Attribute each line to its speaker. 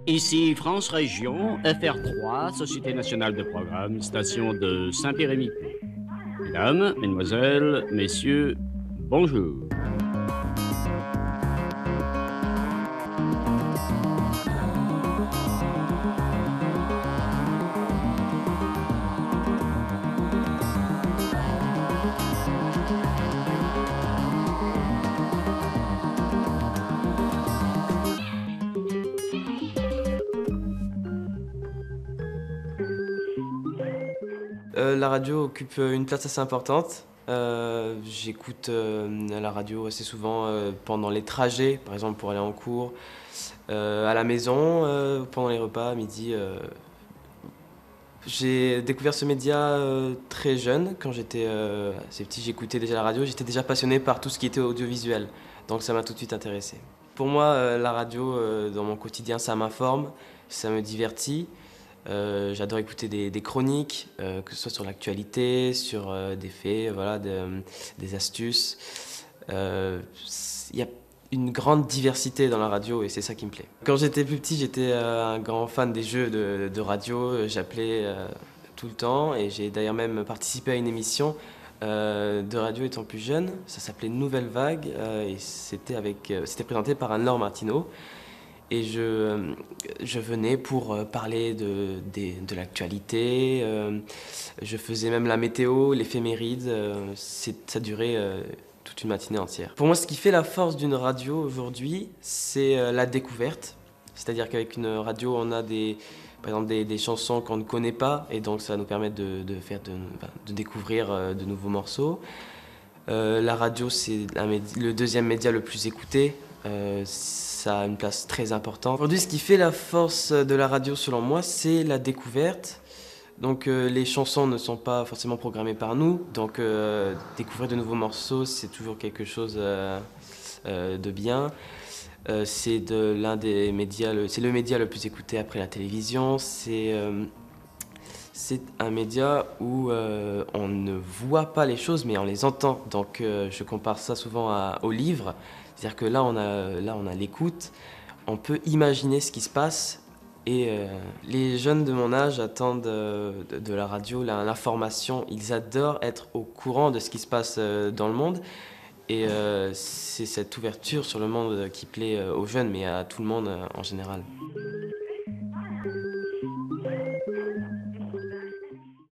Speaker 1: Ici France Région, FR3, Société Nationale de Programme, station de Saint-Pierre-et-Miquelon. Mesdames, Mesdemoiselles, Messieurs, bonjour.
Speaker 2: La radio occupe une place assez importante. J'écoute la radio assez souvent pendant les trajets, par exemple pour aller en cours, à la maison, pendant les repas, à midi. J'ai découvert ce média très jeune. Quand j'étais assez petit, j'écoutais déjà la radio. J'étais déjà passionné par tout ce qui était audiovisuel. Donc ça m'a tout de suite intéressé. Pour moi, la radio, dans mon quotidien, ça m'informe, ça me divertit. J'adore écouter des chroniques, que ce soit sur l'actualité, sur des faits, voilà, des astuces. Il y a une grande diversité dans la radio et c'est ça qui me plaît. Quand j'étais plus petit, j'étais un grand fan des jeux de radio. J'appelais tout le temps et j'ai d'ailleurs même participé à une émission de radio étant plus jeune. Ça s'appelait Nouvelle Vague et c'était présenté par Anne-Laure Martineau. Et je venais pour parler de l'actualité. Je faisais même la météo, l'éphéméride. Ça durait toute une matinée entière. Pour moi, ce qui fait la force d'une radio aujourd'hui, c'est la découverte. C'est-à-dire qu'avec une radio, on a par exemple des chansons qu'on ne connaît pas, et donc ça nous permet de découvrir de nouveaux morceaux. La radio, c'est le deuxième média le plus écouté. Ça a une place très importante. Aujourd'hui, ce qui fait la force de la radio, selon moi, c'est la découverte. Donc les chansons ne sont pas forcément programmées par nous. Donc découvrir de nouveaux morceaux, c'est toujours quelque chose de bien. C'est le média le plus écouté après la télévision. C'est un média où on ne voit pas les choses, mais on les entend. Donc je compare ça souvent au livre. C'est-à-dire que là, on a l'écoute, on peut imaginer ce qui se passe. Et les jeunes de mon âge attendent de la radio l'information. Ils adorent être au courant de ce qui se passe dans le monde. Et c'est cette ouverture sur le monde qui plaît aux jeunes, mais à tout le monde en général.